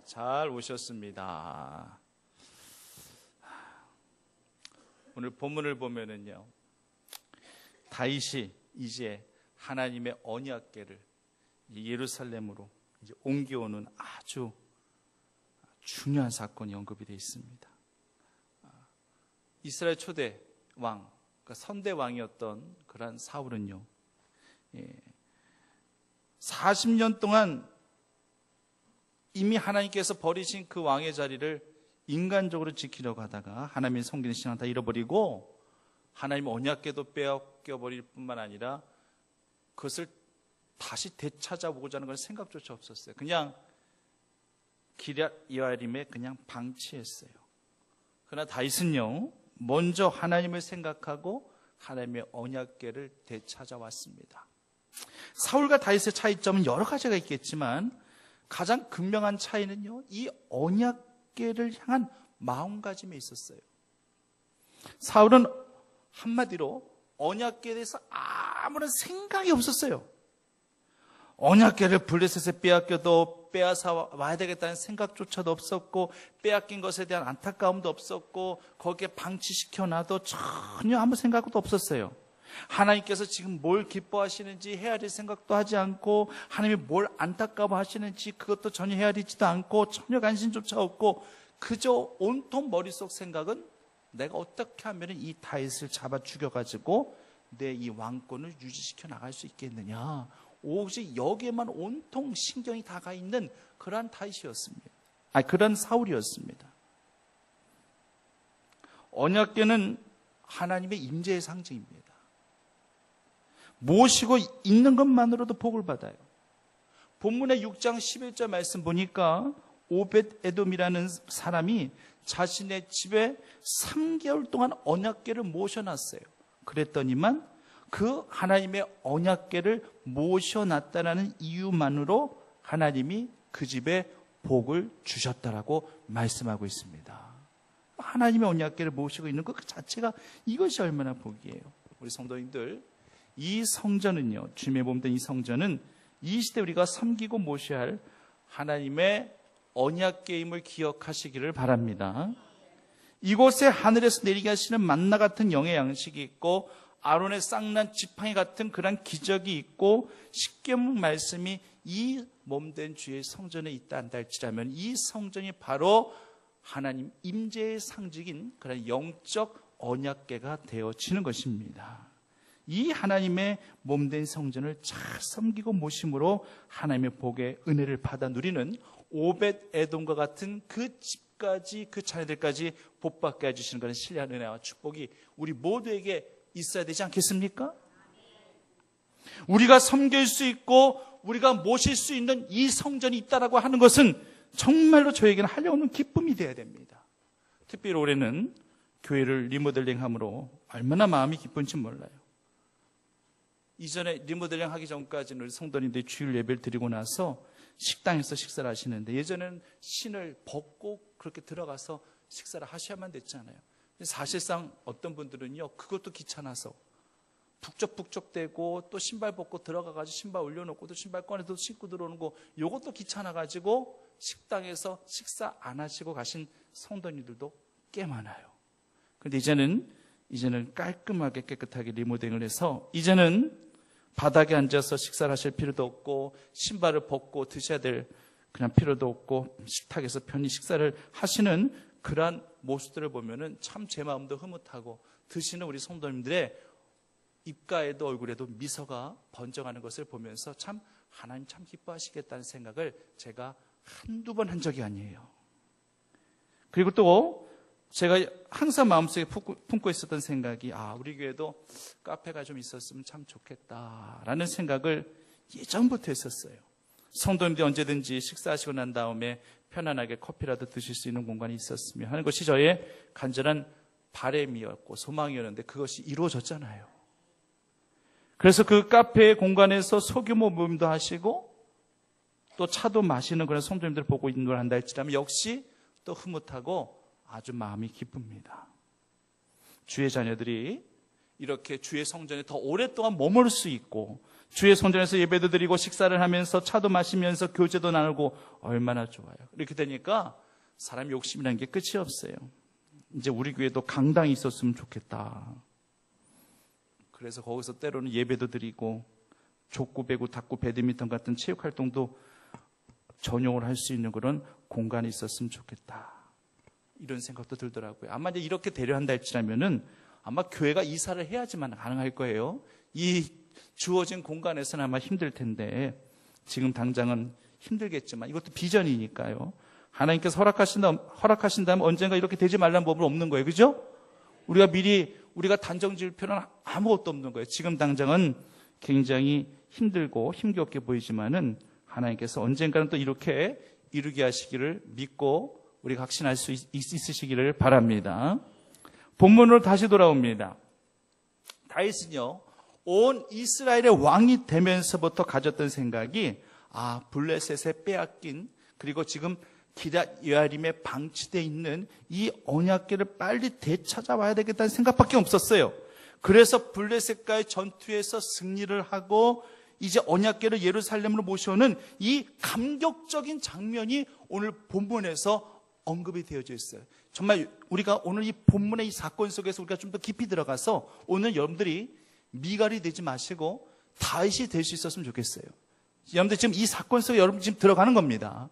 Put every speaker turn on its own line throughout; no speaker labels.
잘 오셨습니다. 오늘 본문을 보면은요, 다윗이 이제 하나님의 언약궤를 예루살렘으로 이제 옮겨오는 아주 중요한 사건이 언급이 되어 있습니다. 이스라엘 초대 왕, 그러니까 선대 왕이었던 그런 사울은요, 40년 동안 이미 하나님께서 버리신 그 왕의 자리를 인간적으로 지키려고 하다가 하나님의 섬기는 신앙 다 잃어버리고 하나님의 언약궤도 빼앗겨버릴 뿐만 아니라 그것을 다시 되찾아보고자 하는 건 생각조차 없었어요. 그냥 기럇 여아림에 그냥 방치했어요. 그러나 다윗은요, 먼저 하나님을 생각하고 하나님의 언약궤를 되찾아왔습니다. 사울과 다윗의 차이점은 여러 가지가 있겠지만 가장 극명한 차이는요, 이 언약궤를 향한 마음가짐에 있었어요. 사울은 한마디로 언약궤에 대해서 아무런 생각이 없었어요. 언약궤를 블레셋에 빼앗겨도 빼앗아 와야 되겠다는 생각조차도 없었고, 빼앗긴 것에 대한 안타까움도 없었고, 거기에 방치시켜놔도 전혀 아무 생각도 없었어요. 하나님께서 지금 뭘 기뻐하시는지 헤아릴 생각도 하지 않고, 하나님이 뭘 안타까워하시는지 그것도 전혀 헤아리지도 않고, 전혀 관심조차 없고, 그저 온통 머릿속 생각은 내가 어떻게 하면 이 다윗을 잡아 죽여가지고 내 이 왕권을 유지시켜 나갈 수 있겠느냐, 오직 여기에만 온통 신경이 다가 있는 그러한 다윗이었습니다. 그런 사울이었습니다. 언약궤는 하나님의 임재의 상징입니다. 모시고 있는 것만으로도 복을 받아요. 본문의 6장 11절 말씀 보니까 오벳 에돔이라는 사람이 자신의 집에 3개월 동안 언약궤를 모셔놨어요. 그랬더니만 그 하나님의 언약궤를 모셔놨다는 이유만으로 하나님이 그 집에 복을 주셨다라고 말씀하고 있습니다. 하나님의 언약궤를 모시고 있는 것 자체가 이것이 얼마나 복이에요. 우리 성도님들, 이 성전은요, 주님의 몸 된 이 성전은 이 시대 우리가 섬기고 모셔야 할 하나님의 언약궤임을 기억하시기를 바랍니다. 이곳에 하늘에서 내리게 하시는 만나 같은 영의 양식이 있고, 아론의 쌍난 지팡이 같은 그런 기적이 있고, 십계명 말씀이 이 몸된 주의 성전에 있다 한다 할지라면 이 성전이 바로 하나님 임재의 상징인 그런 영적 언약궤가 되어지는 것입니다. 이 하나님의 몸된 성전을 잘 섬기고 모심으로 하나님의 복의 은혜를 받아 누리는 오벳 에돔과 같은 그 집까지, 그 자녀들까지 복받게 해주시는 그런 신뢰한 은혜와 축복이 우리 모두에게 있어야 되지 않겠습니까? 우리가 섬길 수 있고 우리가 모실 수 있는 이 성전이 있다라고 하는 것은 정말로 저에게는 한량없는 기쁨이 되어야 됩니다. 특별히 올해는 교회를 리모델링함으로 얼마나 마음이 기쁜지 몰라요. 이전에 리모델링 하기 전까지는 우리 성도님들이 주일 예배를 드리고 나서 식당에서 식사를 하시는데, 예전에는 신을 벗고 그렇게 들어가서 식사를 하셔야만 됐잖아요. 사실상 어떤 분들은요, 그것도 귀찮아서 북적북적대고 또 신발 벗고 들어가가지고 신발 올려놓고 또 신발 꺼내서 신고 들어오는 거, 요것도 귀찮아가지고 식당에서 식사 안 하시고 가신 성도님들도 꽤 많아요. 그런데 이제는 깔끔하게 깨끗하게 리모델링을 해서 이제는 바닥에 앉아서 식사를 하실 필요도 없고 신발을 벗고 드셔야 될 그냥 필요도 없고 식탁에서 편히 식사를 하시는 그러한 모습들을 보면은 참 제 마음도 흐뭇하고, 드시는 우리 성도님들의 입가에도 얼굴에도 미소가 번져가는 것을 보면서 참 하나님 참 기뻐하시겠다는 생각을 제가 한두 번 한 적이 아니에요. 그리고 또 제가 항상 마음속에 품고 있었던 생각이, 우리 교회도 카페가 좀 있었으면 참 좋겠다라는 생각을 예전부터 했었어요. 성도님들이 언제든지 식사하시고 난 다음에 편안하게 커피라도 드실 수 있는 공간이 있었으면 하는 것이 저의 간절한 바람이었고 소망이었는데 그것이 이루어졌잖아요. 그래서 그 카페 공간에서 소규모 모임도 하시고 또 차도 마시는 그런 성도님들을 보고 있는 걸 한다 할지라면 역시 또 흐뭇하고 아주 마음이 기쁩니다. 주의 자녀들이 이렇게 주의 성전에 더 오랫동안 머무를 수 있고 주의 성전에서 예배도 드리고 식사를 하면서 차도 마시면서 교제도 나누고 얼마나 좋아요. 이렇게 되니까 사람 욕심이라는 게 끝이 없어요. 이제 우리 교회도 강당이 있었으면 좋겠다. 그래서 거기서 때로는 예배도 드리고 족구, 배구, 탁구, 배드민턴 같은 체육 활동도 전용을 할 수 있는 그런 공간이 있었으면 좋겠다. 이런 생각도 들더라고요. 아마 이제 이렇게 되려 한다 할지라면은 아마 교회가 이사를 해야지만 가능할 거예요. 이 주어진 공간에서는 아마 힘들 텐데 지금 당장은 힘들겠지만 이것도 비전이니까요. 하나님께서 허락하신다면 언젠가 이렇게 되지 말라는 법은 없는 거예요. 그죠? 우리가 단정 지을 필요는 아무것도 없는 거예요. 지금 당장은 굉장히 힘들고 힘겹게 보이지만은 하나님께서 언젠가는 또 이렇게 이루게 하시기를 믿고 우리가 확신할 수 있으시기를 바랍니다. 본문으로 다시 돌아옵니다. 다윗은요, 온 이스라엘의 왕이 되면서부터 가졌던 생각이 블레셋에 빼앗긴, 그리고 지금 기럇 여아림에 방치되어 있는 이 언약궤를 빨리 되찾아와야 되겠다는 생각밖에 없었어요. 그래서 블레셋과의 전투에서 승리를 하고 이제 언약궤를 예루살렘으로 모셔오는 이 감격적인 장면이 오늘 본문에서 언급이 되어져 있어요. 정말 우리가 오늘 이 본문의 이 사건 속에서 우리가 좀 더 깊이 들어가서 오늘 여러분들이 미갈이 되지 마시고 다윗이 될 수 있었으면 좋겠어요. 여러분들 지금 이 사건 속에 여러분 지금 들어가는 겁니다.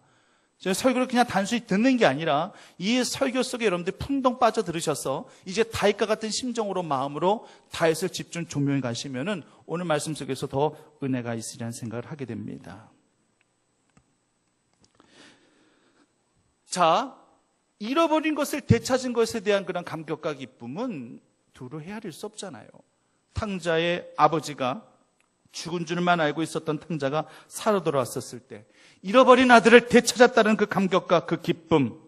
제가 설교를 그냥 단순히 듣는 게 아니라 이 설교 속에 여러분들 풍덩 빠져 들으셔서 이제 다윗과 같은 심정으로 마음으로 다윗을 집중 조명해 가시면은 오늘 말씀 속에서 더 은혜가 있으리라는 생각을 하게 됩니다. 자, 잃어버린 것을 되찾은 것에 대한 그런 감격과 기쁨은 두루 헤아릴 수 없잖아요. 탕자의 아버지가 죽은 줄만 알고 있었던 탕자가 살아 돌아왔었을 때 잃어버린 아들을 되찾았다는 그 감격과 그 기쁨,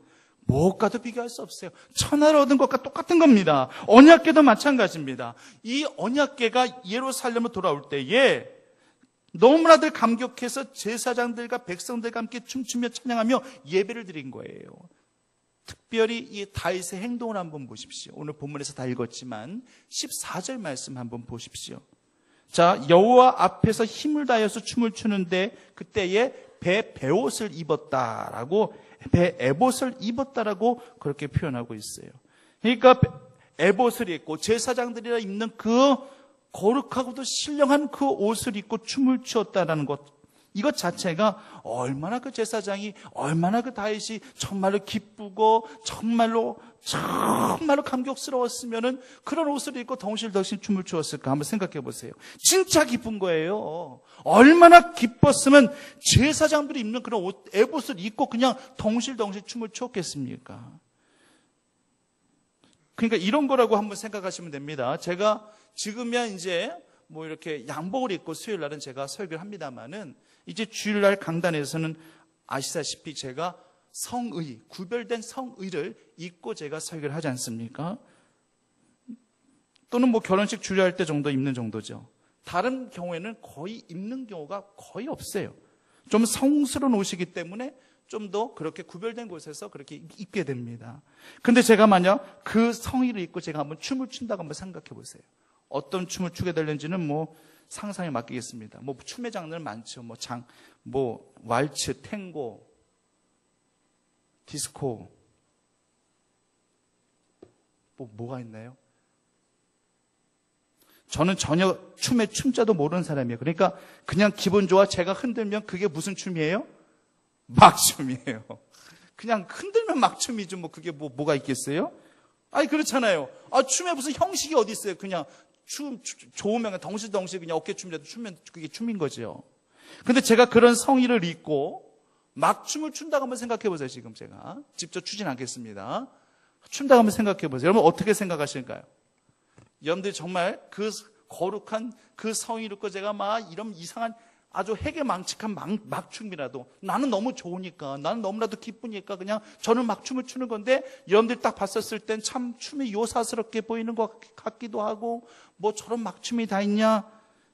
무엇과도 비교할 수 없어요. 천하를 얻은 것과 똑같은 겁니다. 언약궤도 마찬가지입니다. 이 언약궤가 예루살렘으로 돌아올 때에 너무나들 감격해서 제사장들과 백성들과 함께 춤추며 찬양하며 예배를 드린 거예요. 특별히 이 다윗의 행동을 한번 보십시오. 오늘 본문에서 다 읽었지만 14절 말씀 한번 보십시오. 자, 여호와 앞에서 힘을 다해서 춤을 추는데 그때에 베옷을 입었다라고, 에봇을 입었다라고 그렇게 표현하고 있어요. 그러니까 에봇을 입고 제사장들이라 입는 그 거룩하고도 신령한 그 옷을 입고 춤을 추었다라는 것, 이것 자체가 얼마나 그 제사장이, 얼마나 그 다윗이 정말로 기쁘고 정말로 감격스러웠으면은 그런 옷을 입고 덩실덩실 춤을 추었을까 한번 생각해 보세요. 진짜 기쁜 거예요. 얼마나 기뻤으면 제사장들이 입는 그런 옷, 에봇을 입고 그냥 덩실덩실 춤을 추었겠습니까? 그러니까 이런 거라고 한번 생각하시면 됩니다. 제가 지금이야 이제 뭐 이렇게 양복을 입고 수요일 날은 제가 설교를 합니다만은 이제 주일날 강단에서는 아시다시피 제가 성의, 구별된 성의를 입고 제가 설교를 하지 않습니까? 또는 뭐 결혼식 주례할 때 정도 입는 정도죠. 다른 경우에는 거의 입는 경우가 거의 없어요. 좀 성스러운 옷이기 때문에 좀 더 그렇게 구별된 곳에서 그렇게 입게 됩니다. 근데 제가 만약 그 성의를 입고 제가 한번 춤을 춘다고 한번 생각해 보세요. 어떤 춤을 추게 되는지는 뭐 상상에 맡기겠습니다. 뭐 춤의 장르는 많죠. 뭐 왈츠, 탱고, 디스코, 뭐가 있나요? 저는 전혀 춤의 춤자도 모르는 사람이에요. 그러니까 그냥 기분 좋아 제가 흔들면 그게 무슨 춤이에요? 막춤이에요. 그냥 흔들면 막춤이죠. 뭐 그게 뭐가 있겠어요? 아니 그렇잖아요. 춤에 무슨 형식이 어디 있어요? 그냥 좋으면 덩실덩실 그냥 어깨춤이라도 추면 그게 춤인 거죠. 근데 제가 그런 성의를 입고 막 춤을 춘다고 한번 생각해 보세요. 지금 제가 직접 추진 않겠습니다. 춘다고 한번 생각해 보세요. 여러분 어떻게 생각하실까요? 여러분들이 정말 그 거룩한 그 성의를 입고 제가 막 이런 이상한 아주 해괴망측한 막춤이라도 나는 너무 좋으니까, 나는 너무나도 기쁘니까 그냥 저는 막춤을 추는 건데 여러분들이 딱 봤었을 땐 참 춤이 요사스럽게 보이는 것 같기도 하고 뭐 저런 막춤이 다 있냐?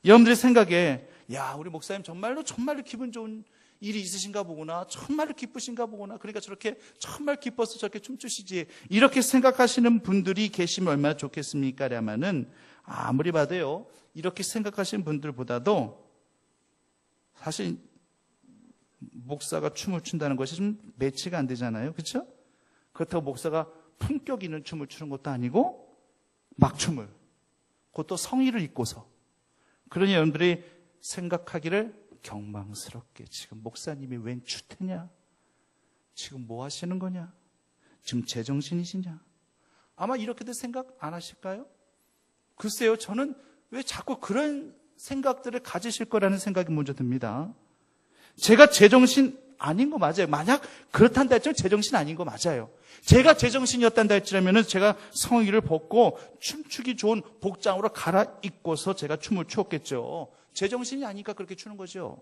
여러분들의 생각에 야 우리 목사님 정말로 기분 좋은 일이 있으신가 보구나, 정말로 기쁘신가 보구나, 그러니까 저렇게 정말 기뻐서 저렇게 춤추시지, 이렇게 생각하시는 분들이 계시면 얼마나 좋겠습니까? 라면은 아무리 봐도요 이렇게 생각하시는 분들보다도 사실 목사가 춤을 춘다는 것이 좀 매치가 안 되잖아요. 그렇죠? 그렇다고 목사가 품격 있는 춤을 추는 것도 아니고 막춤을, 그것도 성의를 잊고서. 그러니 여러분들이 생각하기를 경망스럽게, 지금 목사님이 웬 추태냐? 지금 뭐 하시는 거냐? 지금 제정신이시냐? 아마 이렇게도 생각 안 하실까요? 글쎄요, 저는 왜 자꾸 그런 생각들을 가지실 거라는 생각이 먼저 듭니다. 제가 제정신 아닌 거 맞아요. 만약 그렇단다 할지라면 제정신 아닌 거 맞아요. 제가 제정신이었단다 할지라면 제가 성의를 벗고 춤추기 좋은 복장으로 갈아입고서 제가 춤을 추었겠죠. 제정신이 아니니까 그렇게 추는 거죠.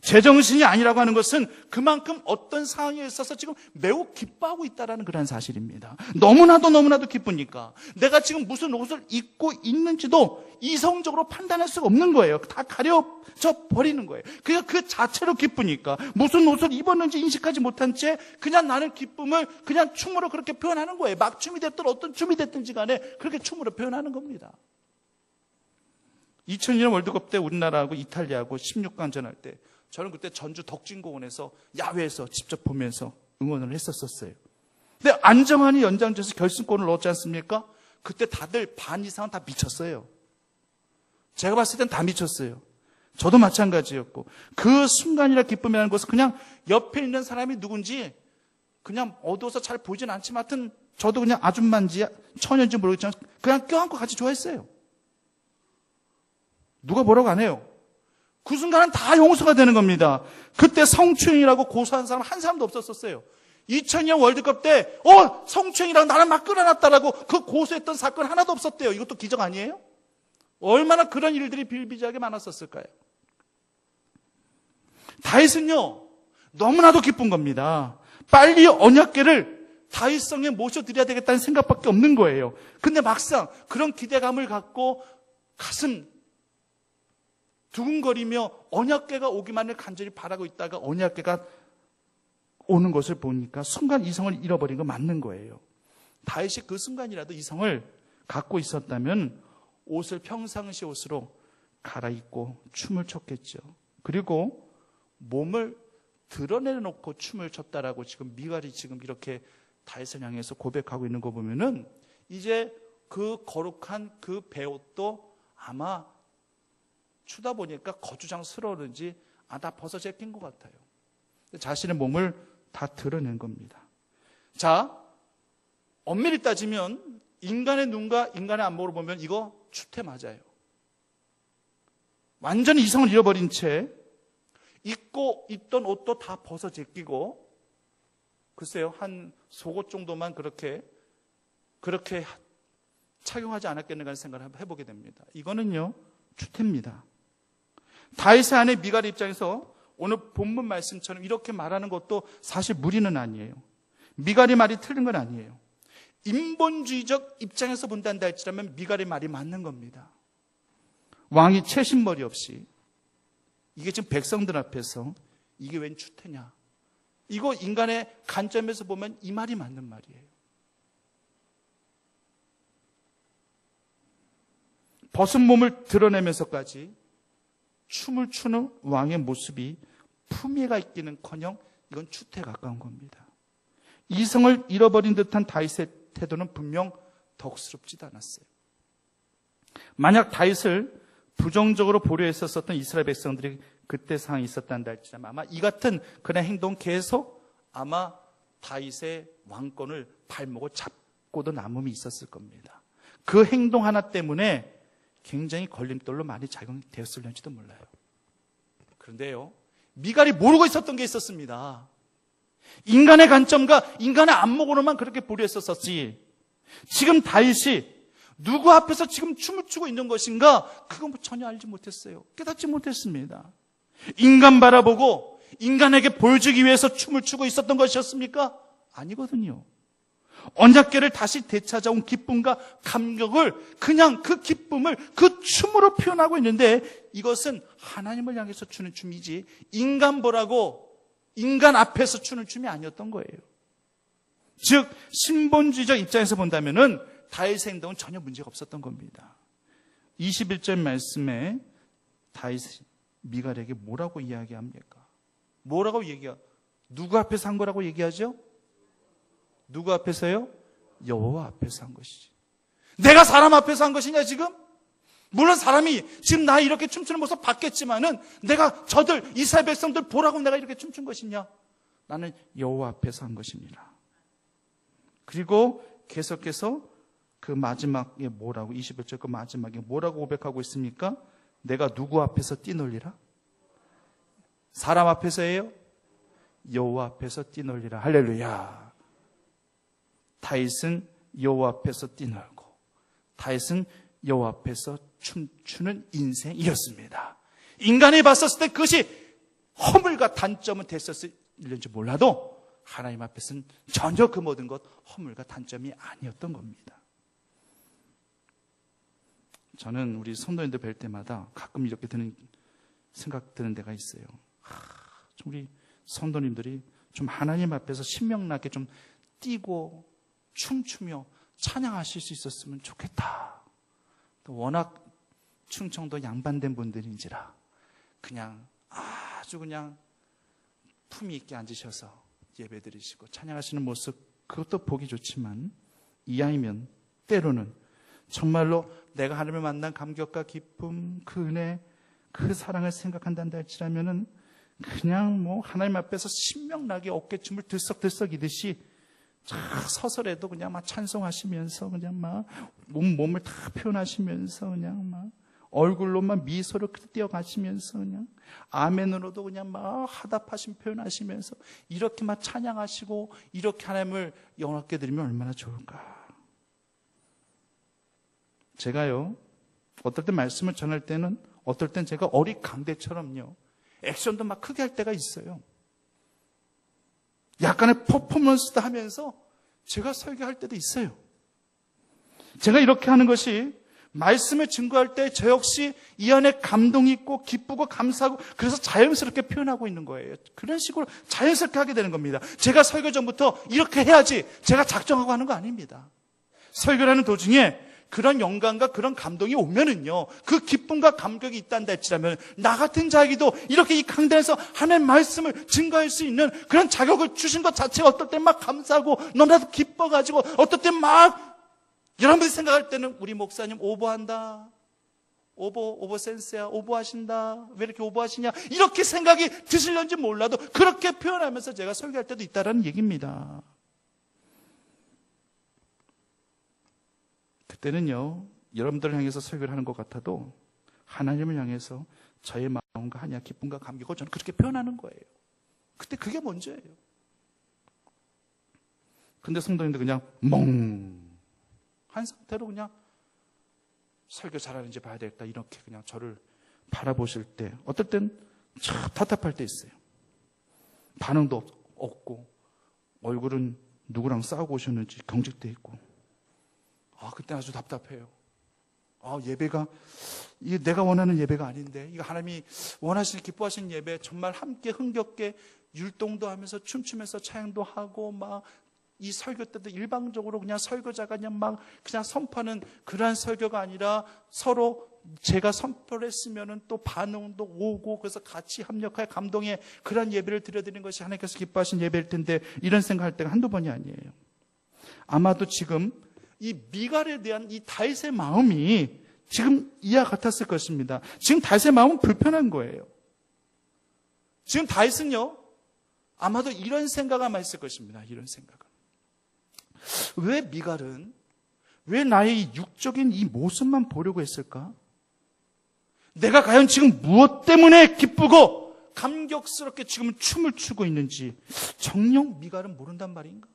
제정신이 아니라고 하는 것은 그만큼 어떤 상황에 있어서 지금 매우 기뻐하고 있다는 그런 사실입니다. 너무나도 기쁘니까 내가 지금 무슨 옷을 입고 있는지도 이성적으로 판단할 수가 없는 거예요. 다 가려져 버리는 거예요. 그냥 그 자체로 기쁘니까 무슨 옷을 입었는지 인식하지 못한 채 그냥 나는 기쁨을 그냥 춤으로 그렇게 표현하는 거예요. 막춤이 됐든 어떤 춤이 됐든지 간에 그렇게 춤으로 표현하는 겁니다. 2002년 월드컵 때 우리나라하고 이탈리아하고 16강전 할 때 저는 그때 전주 덕진공원에서 야외에서 직접 보면서 응원을 했었어요. 근데 안정환이 연장전에서 결승골을 넣었지 않습니까? 그때 다들 반 이상은 다 미쳤어요. 제가 봤을 땐 다 미쳤어요. 저도 마찬가지였고, 그 순간이라 기쁨이라는 것은 그냥 옆에 있는 사람이 누군지 그냥 어두워서 잘 보이진 않지만 하여튼 저도 그냥 아줌마인지 처녀인지 모르겠지만 그냥 껴안고 같이 좋아했어요. 누가 뭐라고 안 해요. 그 순간은 다 용서가 되는 겁니다. 그때 성추행이라고 고소한 사람 한 사람도 없었어요. 2002년 월드컵 때 성추행이라고 나를 막 끌어놨다라고 그 고소했던 사건 하나도 없었대요. 이것도 기적 아니에요? 얼마나 그런 일들이 비일비재하게 많았었을까요? 다윗은요, 너무나도 기쁜 겁니다. 빨리 언약궤를 다윗성에 모셔드려야 되겠다는 생각밖에 없는 거예요. 근데 막상 그런 기대감을 갖고 가슴 두근거리며 언약궤가 오기만을 간절히 바라고 있다가 언약궤가 오는 것을 보니까 순간 이성을 잃어버린 거 맞는 거예요. 다윗이 그 순간이라도 이성을 갖고 있었다면 옷을 평상시 옷으로 갈아입고 춤을 췄겠죠. 그리고 몸을 드러내놓고 춤을 췄다라고 지금 미갈이 지금 이렇게 다윗을 향해서 고백하고 있는 거 보면은 이제 그 거룩한 그 베옷도 아마 추다 보니까 거추장스러웠는지 다 벗어져 낀 것 같아요. 자신의 몸을 다 드러낸 겁니다. 자, 엄밀히 따지면 인간의 눈과 인간의 안목으로 보면 이거 추태 맞아요. 완전히 이성을 잃어버린 채 입고 있던 옷도 다 벗어 제끼고, 글쎄요, 한 속옷 정도만 그렇게 착용하지 않았겠는가 하는 생각을 해보게 됩니다. 이거는요, 추태입니다. 다윗의 아내 미갈의 입장에서 오늘 본문 말씀처럼 이렇게 말하는 것도 사실 무리는 아니에요. 미갈의 말이 틀린 건 아니에요. 인본주의적 입장에서 본단다 할지라면 미갈의 말이 맞는 겁니다. 왕이 채신머리 없이 이게 지금 백성들 앞에서 이게 웬 추태냐, 이거 인간의 관점에서 보면 이 말이 맞는 말이에요. 벗은 몸을 드러내면서까지 춤을 추는 왕의 모습이 품위가 있기는커녕 이건 추태에 가까운 겁니다. 이성을 잃어버린 듯한 다윗의 태도는 분명 덕스럽지도 않았어요. 만약 다윗을 부정적으로 보려했었던 이스라엘 백성들이 그때 상황이 있었단다 할지라면 아마 이 같은 그런 행동 계속 아마 다윗의 왕권을 발목을 잡고도 남음이 있었을 겁니다. 그 행동 하나 때문에 굉장히 걸림돌로 많이 작용되었을는지도 몰라요. 그런데요, 미갈이 모르고 있었던 게 있었습니다. 인간의 관점과 인간의 안목으로만 그렇게 보려했었지, 지금 다윗이 누구 앞에서 지금 춤을 추고 있는 것인가, 그건 전혀 알지 못했어요. 깨닫지 못했습니다. 인간 바라보고 인간에게 보여주기 위해서 춤을 추고 있었던 것이었습니까? 아니거든요. 언약궤를 다시 되찾아온 기쁨과 감격을 그냥 그 기쁨을 그 춤으로 표현하고 있는데, 이것은 하나님을 향해서 추는 춤이지 인간 보라고 인간 앞에서 추는 춤이 아니었던 거예요. 즉 신본주의적 입장에서 본다면은 다윗의 행동은 전혀 문제가 없었던 겁니다. 21절 말씀에 다윗이 미갈에게 뭐라고 이야기합니까? 뭐라고 누구 앞에서 한 거라고 얘기하죠? 누구 앞에서요? 여호와 앞에서 한 것이지. 내가 사람 앞에서 한 것이냐 지금? 물론 사람이 지금 나 이렇게 춤추는 모습 봤겠지만은 내가 저들 이스라엘 백성들 보라고 내가 이렇게 춤춘 것이냐? 나는 여호와 앞에서 한 것입니다. 그리고 계속해서 그 마지막에 뭐라고 21절 그 마지막에 뭐라고 고백하고 있습니까? 내가 누구 앞에서 뛰놀리라? 사람 앞에서예요? 여호와 앞에서 뛰놀리라. 할렐루야. 다윗은 여호와 앞에서 뛰놀고 다윗은 여호와 앞에서 춤추는 인생이었습니다. 인간이 봤었을 때 그것이 허물과 단점은 됐었을지 몰라도 하나님 앞에서는 전혀 그 모든 것 허물과 단점이 아니었던 겁니다. 저는 우리 성도님들 뵐 때마다 가끔 이렇게 생각 드는 데가 있어요. 우리 성도님들이 좀 하나님 앞에서 신명나게 좀 뛰고 춤추며 찬양하실 수 있었으면 좋겠다. 또 워낙 충청도 양반된 분들인지라 그냥 아주 그냥 품위 있게 앉으셔서 예배 드리시고 찬양하시는 모습 그것도 보기 좋지만 이왕이면 때로는 정말로 내가 하나님을 만난 감격과 기쁨, 그 은혜, 그 사랑을 생각한다는 할지라면은 그냥 뭐 하나님 앞에서 신명나게 어깨춤을 들썩들썩이듯이 서서라도 그냥 막 찬송하시면서 그냥 막 몸을 다 표현하시면서 그냥 막 얼굴로만 미소를 띄어가시면서 그냥 아멘으로도 그냥 막 화답하신 표현하시면서 이렇게 막 찬양하시고 이렇게 하나님을 영화롭게 드리면 얼마나 좋을까. 제가요 어떨 때 말씀을 전할 때는 어떨 땐 제가 어릿강대처럼요 액션도 막 크게 할 때가 있어요. 약간의 퍼포먼스도 하면서 제가 설교할 때도 있어요. 제가 이렇게 하는 것이 말씀을 증거할 때 저 역시 이 안에 감동이 있고 기쁘고 감사하고 그래서 자연스럽게 표현하고 있는 거예요. 그런 식으로 자연스럽게 하게 되는 겁니다. 제가 설교 전부터 이렇게 해야지 제가 작정하고 하는 거 아닙니다. 설교를 하는 도중에 그런 영광과 그런 감동이 오면은요, 그 기쁨과 감격이 있다는 할지라면 나 같은 자에게도 이렇게 이 강단에서 하나님의 말씀을 증거할 수 있는 그런 자격을 주신 것 자체가 어떨 때 막 감사하고 너무나도 기뻐가지고 어떨 때 막 여러분들이 생각할 때는 우리 목사님 오버한다, 오버 센스야, 오버하신다, 왜 이렇게 오버하시냐 이렇게 생각이 드실런지 몰라도 그렇게 표현하면서 제가 설교할 때도 있다라는 얘기입니다. 그때는요, 여러분들을 향해서 설교를 하는 것 같아도 하나님을 향해서 저의 마음과 하냐 기쁨과 감격을 저는 그렇게 표현하는 거예요. 그때 그게 먼저예요. 근데 성도님들 그냥 멍한 상태로 그냥 설교 잘하는지 봐야 되겠다 이렇게 그냥 저를 바라보실 때 어떨 땐 참 답답할 때 있어요. 반응도 없고 얼굴은 누구랑 싸우고 오셨는지 경직돼 있고 그때 아주 답답해요. 예배가 이게 내가 원하는 예배가 아닌데 이거 하나님이 원하시는 기뻐하시는 예배 정말 함께 흥겹게 율동도 하면서 춤추면서 찬양도 하고 막 이 설교 때도 일방적으로 그냥 설교자가 그냥 선포하는 그러한 설교가 아니라 서로 제가 선포를 했으면은 또 반응도 오고 그래서 같이 합력하여 감동의 그런 예배를 드려드리는 것이 하나님께서 기뻐하시는 예배일 텐데 이런 생각할 때가 한두 번이 아니에요. 아마도 지금 이 미갈에 대한 이 다윗의 마음이 지금 이와 같았을 것입니다. 지금 다윗의 마음은 불편한 거예요. 지금 다윗은요, 아마도 이런 생각을 아마 했을 것입니다. 이런 생각을. 왜 미갈은 왜 나의 육적인 이 모습만 보려고 했을까? 내가 과연 지금 무엇 때문에 기쁘고 감격스럽게 지금 춤을 추고 있는지 정녕 미갈은 모른단 말인가?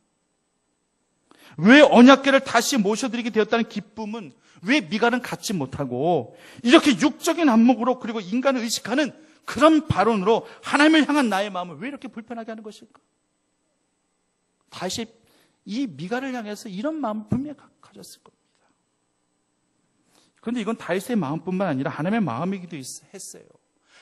왜 언약궤를 다시 모셔드리게 되었다는 기쁨은 왜 미갈은 갖지 못하고 이렇게 육적인 안목으로 그리고 인간을 의식하는 그런 발언으로 하나님을 향한 나의 마음을 왜 이렇게 불편하게 하는 것일까? 다시 이 미갈을 향해서 이런 마음을 분명히 가졌을 겁니다. 그런데 이건 다윗의 마음뿐만 아니라 하나님의 마음이기도 했어요.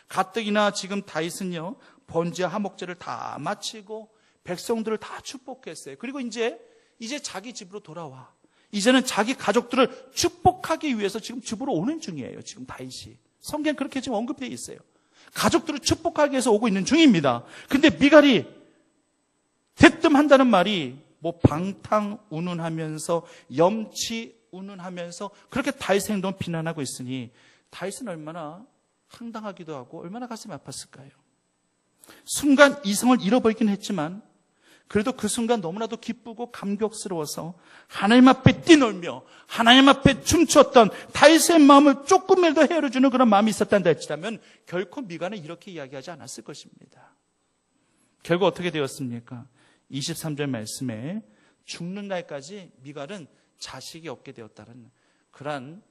가뜩이나 지금 다윗은요, 번제와 화목제를 다 마치고 백성들을 다 축복했어요. 그리고 이제 자기 집으로 돌아와. 이제는 자기 가족들을 축복하기 위해서 지금 집으로 오는 중이에요. 지금 다윗이. 성경 그렇게 지금 언급되어 있어요. 가족들을 축복하기 위해서 오고 있는 중입니다. 근데 미갈이 대뜸한다는 말이 뭐 방탕운운하면서 염치운운하면서 그렇게 다윗의 행동을 비난하고 있으니 다윗은 얼마나 황당하기도 하고 얼마나 가슴이 아팠을까요? 순간 이성을 잃어버리긴 했지만 그래도 그 순간 너무나도 기쁘고 감격스러워서 하나님 앞에 뛰놀며 하나님 앞에 춤췄던 다윗의 마음을 조금이라도 헤아려주는 그런 마음이 있었단다 할지라면 결코 미갈은 이렇게 이야기하지 않았을 것입니다. 결국 어떻게 되었습니까? 23절 말씀에 죽는 날까지 미갈은 자식이 없게 되었다는 그러한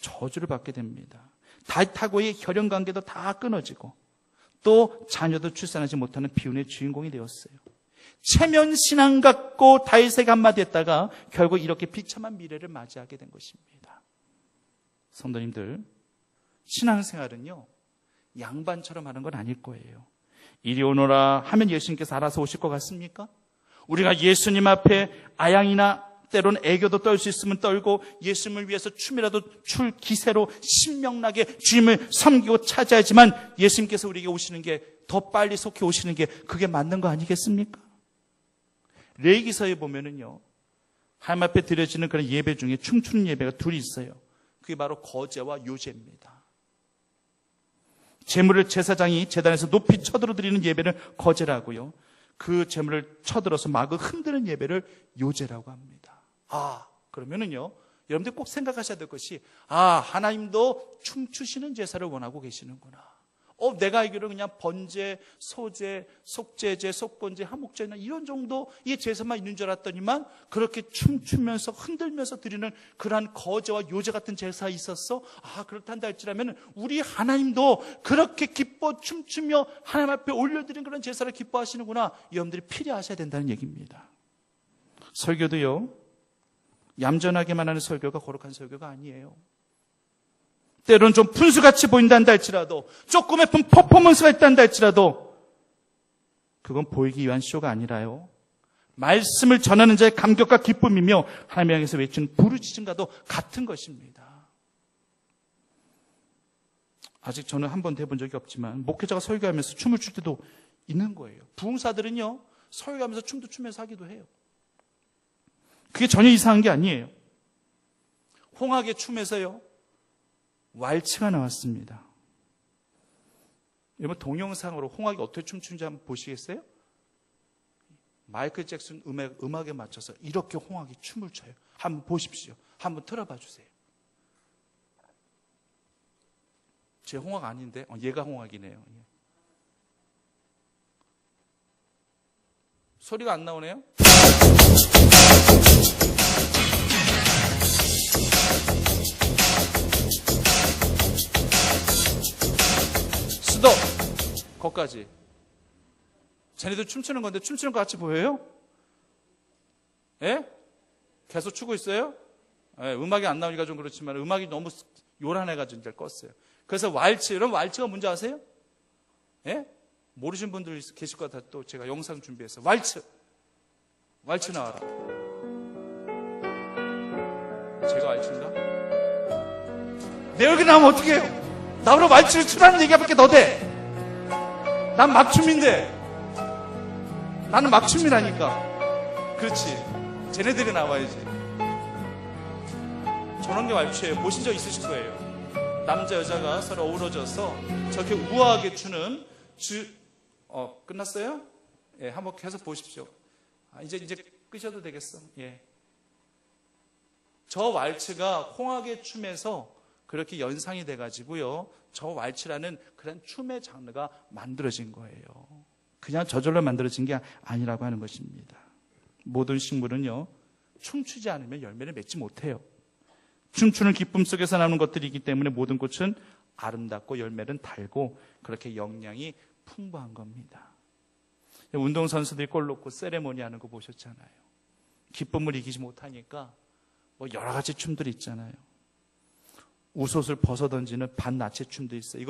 저주를 받게 됩니다. 다윗하고의 혈연관계도 다 끊어지고 또 자녀도 출산하지 못하는 비운의 주인공이 되었어요. 체면신앙 갖고 다윗에게 한마디 했다가 결국 이렇게 비참한 미래를 맞이하게 된 것입니다. 성도님들, 신앙생활은요 양반처럼 하는 건 아닐 거예요. 이리 오너라 하면 예수님께서 알아서 오실 것 같습니까? 우리가 예수님 앞에 아양이나 때로는 애교도 떨 수 있으면 떨고 예수님을 위해서 춤이라도 출 기세로 신명나게 주님을 섬기고 찾아야지만 예수님께서 우리에게 오시는 게 더 빨리 속히 오시는 게 그게 맞는 거 아니겠습니까? 레위기서에 보면은요 하나님 앞에 드려지는 그런 예배 중에 춤추는 예배가 둘이 있어요. 그게 바로 거제와 요제입니다. 제물을 제사장이 제단에서 높이 쳐들어 드리는 예배를 거제라고요. 그 제물을 쳐들어서 마구 흔드는 예배를 요제라고 합니다. 그러면은요 여러분들 꼭 생각하셔야 될 것이 하나님도 춤추시는 제사를 원하고 계시는구나. 내가 알기로 그냥 번제, 소제, 속제제, 속건제, 하목제나 이런 정도의 제사만 있는 줄 알았더니만 그렇게 춤추면서 흔들면서 드리는 그러한 거제와 요제 같은 제사가 있었어? 그렇단다 할지라면 우리 하나님도 그렇게 기뻐 춤추며 하나님 앞에 올려드린 그런 제사를 기뻐하시는구나. 여러분들이 필요하셔야 된다는 얘기입니다. 설교도요 얌전하게만 하는 설교가 거룩한 설교가 아니에요. 때로는 좀 분수같이 보인단다 할지라도 조금의 퍼포먼스가 있단다 할지라도 그건 보이기 위한 쇼가 아니라요 말씀을 전하는 자의 감격과 기쁨이며 하나님 향해서 외치는 부르짖음과도 같은 것입니다. 아직 저는 한 번도 해본 적이 없지만 목회자가 설교하면서 춤을 출 때도 있는 거예요. 부흥사들은요 설교하면서 춤도 추면서 하기도 해요. 그게 전혀 이상한 게 아니에요. 홍학의 춤에서요 왈츠가 나왔습니다. 여러분 동영상으로 홍학이 어떻게 춤추는지 한번 보시겠어요? 마이클 잭슨 음악에 맞춰서 이렇게 홍학이 춤을 춰요. 한번 보십시오. 한번 틀어봐 주세요. 제 홍학 아닌데 얘가 홍학이네요. 소리가 안 나오네요. 스톱! 거기까지. 쟤네들 춤추는 건데 춤추는 것 같이 보여요? 예? 계속 추고 있어요? 예, 음악이 안 나오니까 좀 그렇지만 음악이 너무 요란해가지고 이제 껐어요. 그래서 왈츠, 여러분 왈츠가 뭔지 아세요? 예? 모르신 분들 계실 것 같아. 또 제가 영상 준비해서 왈츠 나와라. 제가 왈츠인가? 내 얼굴 나오면 어떻게 해요? 나보다 왈츠를 추라는 얘기밖에 더 돼. 난 막춤인데. 나는 막춤이라니까. 그렇지. 쟤네들이 나와야지. 저런 게 왈츠예요. 보신 적 있으실 거예요. 남자 여자가 서로 어우러져서 저렇게 우아하게 추는 끝났어요? 예, 한번 계속 보십시오. 이제 끄셔도 되겠어. 예. 저 왈츠가 홍학의 춤에서 그렇게 연상이 돼가지고요. 저 왈츠라는 그런 춤의 장르가 만들어진 거예요. 그냥 저절로 만들어진 게 아니라고 하는 것입니다. 모든 식물은요. 춤추지 않으면 열매를 맺지 못해요. 춤추는 기쁨 속에서 나오는 것들이기 때문에 모든 꽃은 아름답고 열매는 달고 그렇게 영양이 풍부한 겁니다. 운동선수들이 골 넣고 세레모니 하는 거 보셨잖아요. 기쁨을 이기지 못하니까 뭐 여러 가지 춤들이 있잖아요. 웃옷을 벗어던지는 반나체 춤도 있어요.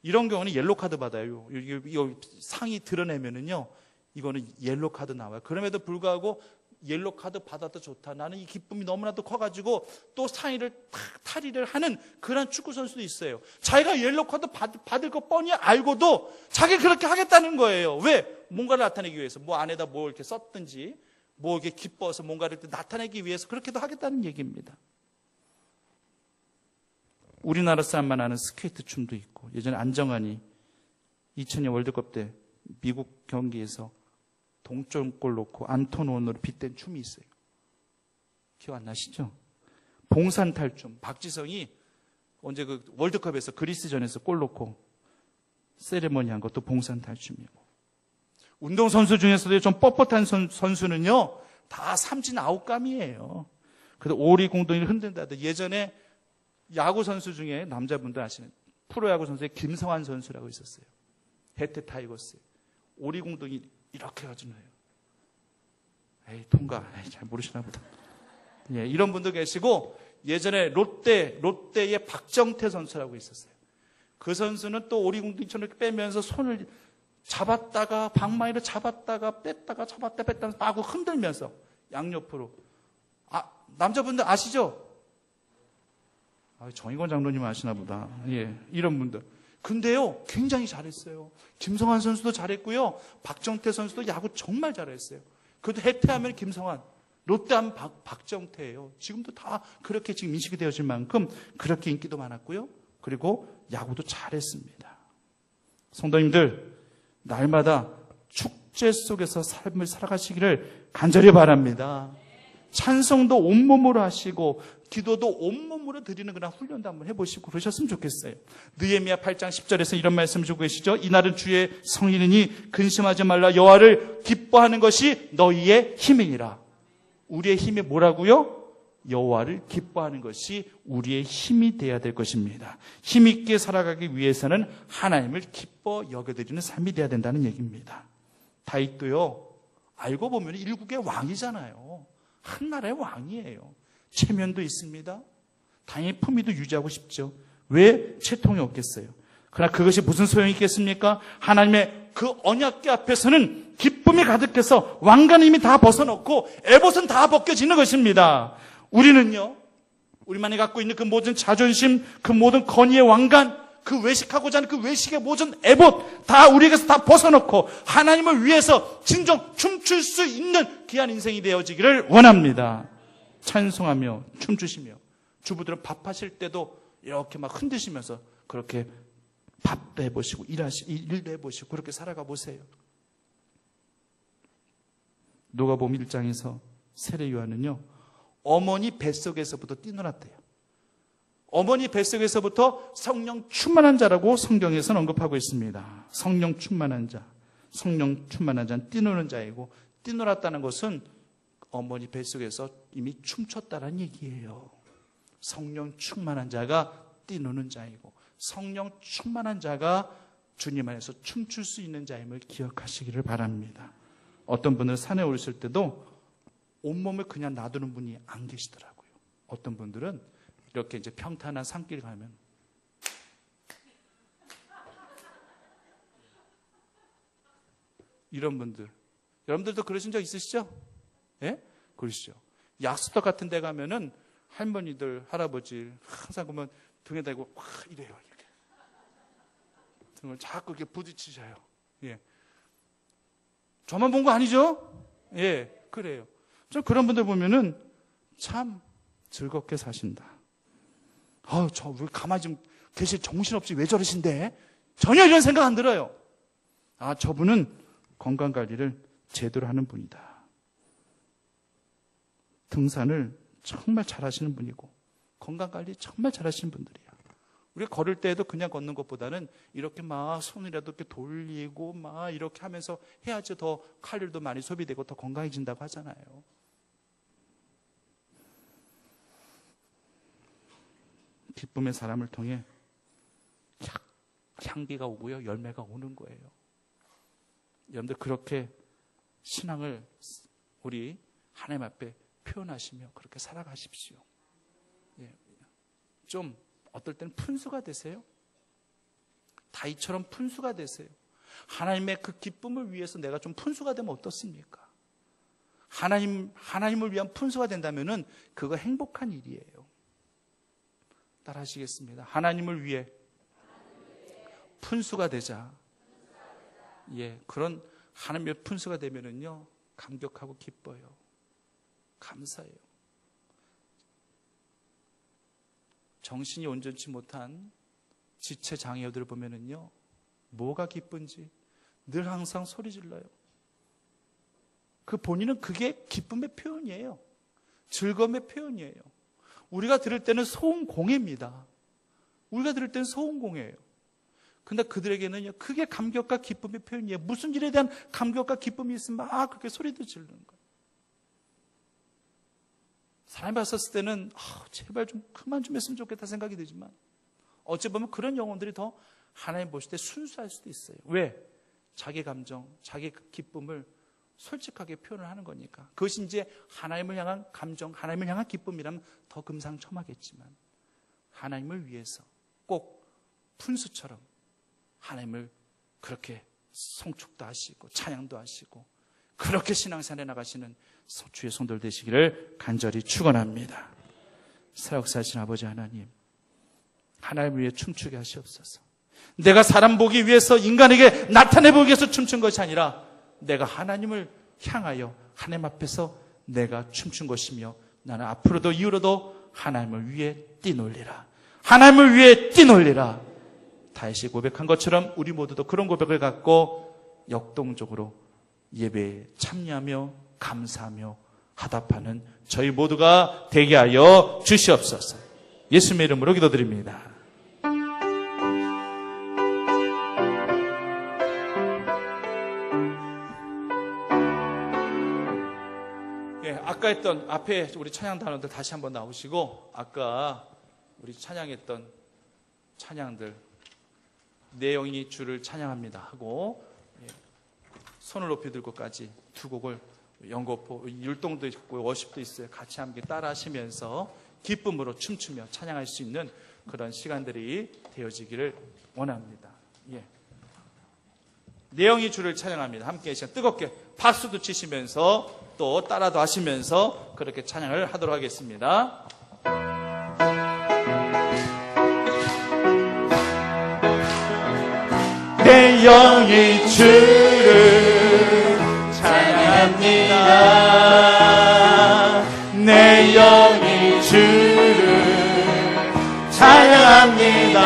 이런 경우는 옐로 카드 받아요. 이 상의 드러내면은요, 이거는 옐로 카드 나와요. 그럼에도 불구하고 옐로 카드 받아도 좋다. 나는 이 기쁨이 너무나도 커가지고 또 탈의를 하는 그런 축구 선수도 있어요. 자기가 옐로 카드 받을 거 뻔히 알고도 자기 그렇게 하겠다는 거예요. 왜? 뭔가를 나타내기 위해서. 뭐 안에다 뭐 이렇게 썼든지, 뭐 이게 기뻐서 뭔가를 나타내기 위해서 그렇게도 하겠다는 얘기입니다. 우리나라 사람만 아는 스케이트 춤도 있고, 예전에 안정환이 2000년 월드컵 때 미국 경기에서 동점골 놓고 안토논으로 빗댄 춤이 있어요. 기억 안 나시죠? 봉산탈춤. 박지성이 언제 그 월드컵에서 그리스전에서 골 넣고 세레머니 한 것도 봉산탈춤이고. 운동선수 중에서도 좀 뻣뻣한 선수는요, 다 삼진 아웃감이에요. 그래서 오리공둥이를 흔든다도 예전에 야구 선수 중에 남자분들 아시는 프로야구 선수의 김성환 선수라고 있었어요. 해태 타이거스. 오리공둥이 이렇게 해가지고 해요. 에이, 통과. 에이, 잘 모르시나 보다. 예, 이런 분도 계시고, 예전에 롯데의 박정태 선수라고 있었어요. 그 선수는 또 오리공둥이처럼 이렇게 빼면서 손을 잡았다가, 방망이를 잡았다가, 뺐다가, 잡았다, 뺐다가, 마구 흔들면서 양옆으로. 남자분들 아시죠? 정의권 장로님 아시나 보다. 예, 이런 분들. 근데요, 굉장히 잘했어요. 김성환 선수도 잘했고요. 박정태 선수도 야구 정말 잘했어요. 그래도 해태하면 김성환, 롯데하면 박정태예요. 지금도 다 그렇게 지금 인식이 되어질 만큼 그렇게 인기도 많았고요. 그리고 야구도 잘했습니다. 성도님들, 날마다 축제 속에서 삶을 살아가시기를 간절히 바랍니다. 찬송도 온몸으로 하시고 기도도 온몸으로 드리는 그런 훈련도 한번 해보시고 그러셨으면 좋겠어요. 느헤미야 8장 10절에서 이런 말씀 주고 계시죠. 이날은 주의 성인이니 근심하지 말라. 여호와를 기뻐하는 것이 너희의 힘이니라. 우리의 힘이 뭐라고요? 여호와를 기뻐하는 것이 우리의 힘이 되어야 될 것입니다. 힘있게 살아가기 위해서는 하나님을 기뻐 여겨드리는 삶이 되어야 된다는 얘기입니다. 다윗도요, 알고 보면 일국의 왕이잖아요. 한 나라의 왕이에요. 체면도 있습니다. 당연히 품위도 유지하고 싶죠. 왜 채통이 없겠어요? 그러나 그것이 무슨 소용이 있겠습니까? 하나님의 그 언약궤 앞에서는 기쁨이 가득해서 왕관은 이미 다 벗어놓고 에봇은 다 벗겨지는 것입니다. 우리는요, 우리만이 갖고 있는 그 모든 자존심, 그 모든 건의의 왕관, 그 외식하고자 하는 그 외식의 모든 에봇 다 우리에게서 다 벗어놓고 하나님을 위해서 진정 춤출 수 있는 귀한 인생이 되어지기를 원합니다. 찬송하며 춤추시며, 주부들은 밥하실 때도 이렇게 막 흔드시면서 그렇게 밥도 해보시고 일도 해보시고 그렇게 살아가 보세요. 누가복음 1장에서 세례 요한은요, 어머니 뱃속에서부터 뛰놀았대요. 어머니 뱃속에서부터 성령 충만한 자라고 성경에서는 언급하고 있습니다. 성령 충만한 자, 성령 충만한 자는 뛰노는 자이고, 뛰놀았다는 것은 어머니 뱃속에서 이미 춤췄다는 얘기예요. 성령 충만한 자가 뛰노는 자이고, 성령 충만한 자가 주님 안에서 춤출 수 있는 자임을 기억하시기를 바랍니다. 어떤 분은 산에 오르실 때도 온몸을 그냥 놔두는 분이 안 계시더라고요. 어떤 분들은 이렇게 이제 평탄한 산길 가면 이런 분들, 여러분들도 그러신 적 있으시죠? 예? 그러시죠. 약수터 같은 데 가면은 할머니들, 할아버지 항상 보면 등에 대고 확 이래요. 이렇게 등을 자꾸 이렇게 부딪히셔요. 예. 저만 본 거 아니죠? 예, 그래요. 저 그런 분들 보면은 참 즐겁게 사신다. 저 왜 가만히 좀 계실 정신없이 왜 저러신데? 전혀 이런 생각 안 들어요. 저분은 건강관리를 제대로 하는 분이다. 등산을 정말 잘하시는 분이고 건강관리 정말 잘하시는 분들이야. 우리가 걸을 때에도 그냥 걷는 것보다는 이렇게 막 손이라도 이렇게 돌리고 막 이렇게 하면서 해야지 더 칼로리도 많이 소비되고 더 건강해진다고 하잖아요. 기쁨의 사람을 통해 향기가 오고요, 열매가 오는 거예요. 여러분들 그렇게 신앙을 우리 하나님 앞에 표현하시며 그렇게 살아가십시오. 예. 좀 어떨 때는 푼수가 되세요. 다윗처럼 푼수가 되세요. 하나님의 그 기쁨을 위해서 내가 좀 푼수가 되면 어떻습니까? 하나님을 위한 fun수가 된다면은 그거 행복한 일이에요. 따라 하시겠습니다. 하나님을 위해 fun수가 되자. 예, 그런 하나님의 fun수가 되면은요, 감격하고 기뻐요. 감사해요. 정신이 온전치 못한 지체 장애우들을 보면은요, 뭐가 기쁜지 늘 항상 소리 질러요. 그 본인은 그게 기쁨의 표현이에요. 즐거움의 표현이에요. 우리가 들을 때는 소음공해입니다. 우리가 들을 때는 소음공해예요. 근데 그들에게는요, 그게 감격과 기쁨의 표현이에요. 무슨 일에 대한 감격과 기쁨이 있으면 막 그렇게 소리도 지르는 거예요. 사람이 봤었을 때는 제발 좀 그만 좀 했으면 좋겠다 생각이 들지만, 어찌 보면 그런 영혼들이 더 하나님 보실 때 순수할 수도 있어요. 왜? 자기 감정, 자기 기쁨을 솔직하게 표현을 하는 거니까. 그것이 이제 하나님을 향한 감정, 하나님을 향한 기쁨이라면 더 금상첨화겠지만, 하나님을 위해서 꼭 분수처럼 하나님을 그렇게 송축도 하시고 찬양도 하시고 그렇게 신앙생활에 나가시는 주의 성도들 되시기를 간절히 축원합니다. 사역사하신 아버지 하나님, 하나님을 위해 춤추게 하시옵소서. 내가 사람 보기 위해서, 인간에게 나타내 보기 위해서 춤춘 것이 아니라 내가 하나님을 향하여 하나님 앞에서 내가 춤춘 것이며, 나는 앞으로도 이후로도 하나님을 위해 뛰놀리라. 하나님을 위해 뛰놀리라. 다윗이 고백한 것처럼 우리 모두도 그런 고백을 갖고 역동적으로 예배에 참여하며 감사하며 화답하는 저희 모두가 되게 하여 주시옵소서. 예수님의 이름으로 기도드립니다. 아까 했던 앞에 우리 찬양 단원들 다시 한번 나오시고, 아까 우리 찬양했던 찬양들, 내 영이 주를 찬양합니다 하고 손을 높이 들고까지 두 곡을 연거포, 율동도 있고 워십도 있어요. 같이 함께 따라 하시면서 기쁨으로 춤추며 찬양할 수 있는 그런 시간들이 되어지기를 원합니다. 예. 내 영이 주를 찬양합니다. 함께 이 시간 뜨겁게 박수도 치시면서 또 따라도 하시면서 그렇게 찬양을 하도록 하겠습니다. 내 영이 주를 찬양합니다. 내 영이 주를 찬양합니다.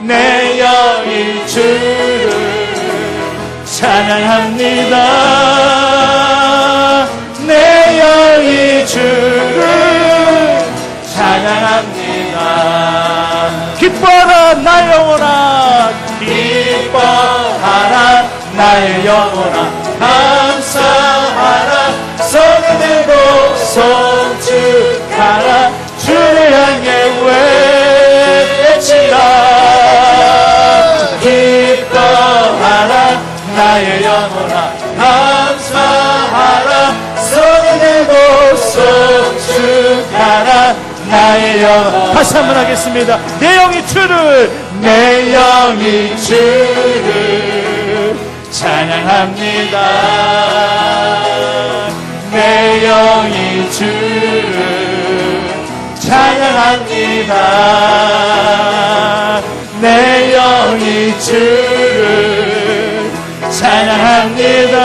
내 영이 주를 찬양합니다. 내 영이 주를 찬양합니다. 기뻐하라 나의 영혼아, 기뻐하라 나의 영혼아, 감사하라 손을 들고 송축하라 주를 향해 외치라. 기뻐하라 나의 영혼아, 감사하라 손을 들고 송축하라 나의 영혼. 다시 한번 하겠습니다. 내 영이 주를, 내 영이 주를 찬양합니다. 내 영이 주를 찬양합니다. 내 영이 주를 찬양합니다.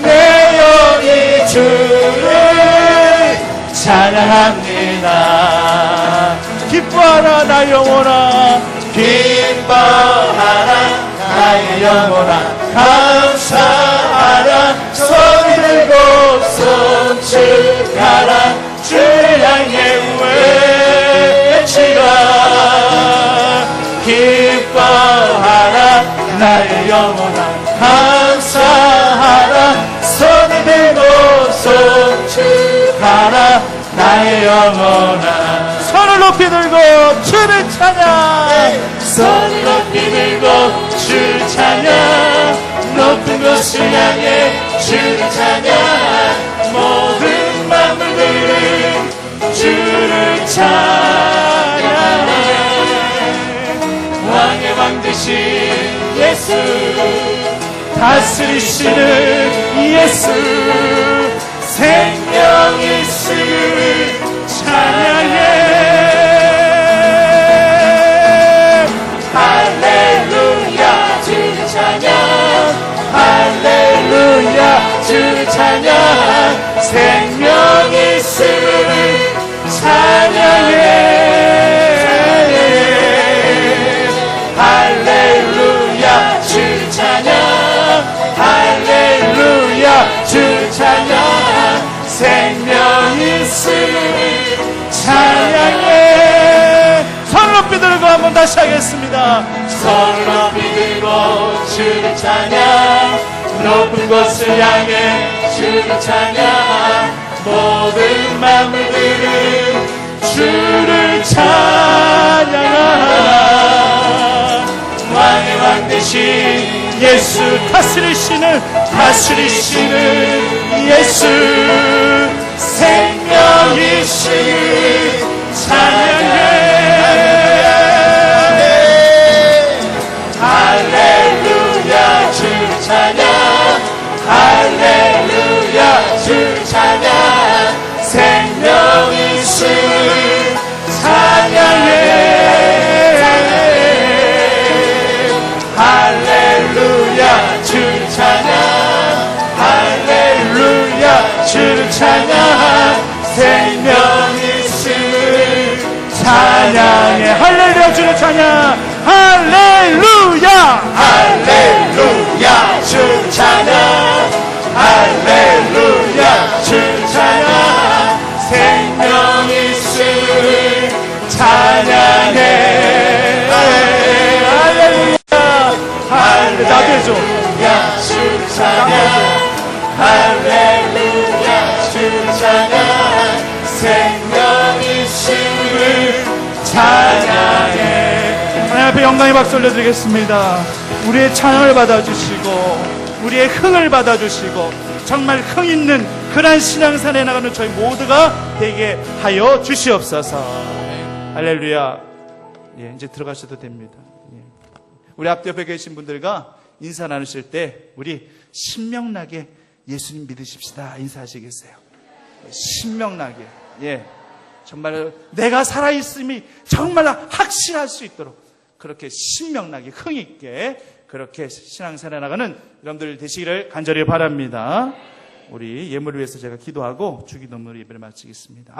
내 영이 주를 찬양합니다. 기뻐하라 나의 영혼아, 기뻐하라 나의 영혼아, 감사하라 손을 들고 송축하라 주를 향해 외치라. 기뻐하라 나의 영혼아, 감사하라 손을 들고 송축하라 나의 영혼아. 손을 높이 들고 주를 찬양, 손을 높이 들고 주를 찬양, 높은 곳을 향해 주를 찬양, 모든 만물들은 주를 찬양해. 왕의 왕 되신 예수, 다스리시는 예수 생명 있음을 찬양해. 할렐루야 주를 찬양, 할렐루야 주를 찬양, 생명 있음을 찬양해. 할렐루야 주를 찬양, 할렐루야 주를 찬양, 생명 있음을 찬양해. 손을 높이 들고 한번 다시 하겠습니다. 손을 높이 들고 주를 찬양, 높은 곳을 향해 주를 찬양, 모든 만물들은 주를 찬양하라. 왕의 왕 되신 예수, 다스리시는 예수 생명이신 찬양해. 할렐루야 주를 찬양, 할렐루야 주를 찬양, 생명이신 찬양해. 할렐루야 주를 찬양, 할렐루야 주를 찬양, 생명 있음을 찬양해. 할렐루야 주를 찬양, 할렐루야, 할렐루야 주를 찬양, 할렐루야 주를 찬양, 생명 있음을 찬양해. 나도 해줘. 주를 찬양, 할렐루야 주를 찬양, 생명 있음을 찬양해. 하나님 앞에 영광의 박수 올려드리겠습니다. 우리의 찬양을 받아주시고 우리의 흥을 받아주시고 정말 흥 있는 그런 신앙산에 나가는 저희 모두가 되게 하여 주시옵소서. 할렐루야. 예, 이제 들어가셔도 됩니다. 예. 우리 앞옆에 계신 분들과 인사 나누실 때 우리 신명나게 예수님 믿으십시다 인사하시겠어요? 신명나게. 예, 정말 내가 살아있음이 정말 확실할 수 있도록 그렇게 신명나게 흥있게 그렇게 신앙생활에 나가는 여러분들 되시기를 간절히 바랍니다. 우리 예물을 위해서 제가 기도하고 주기도문으로 예배를 마치겠습니다.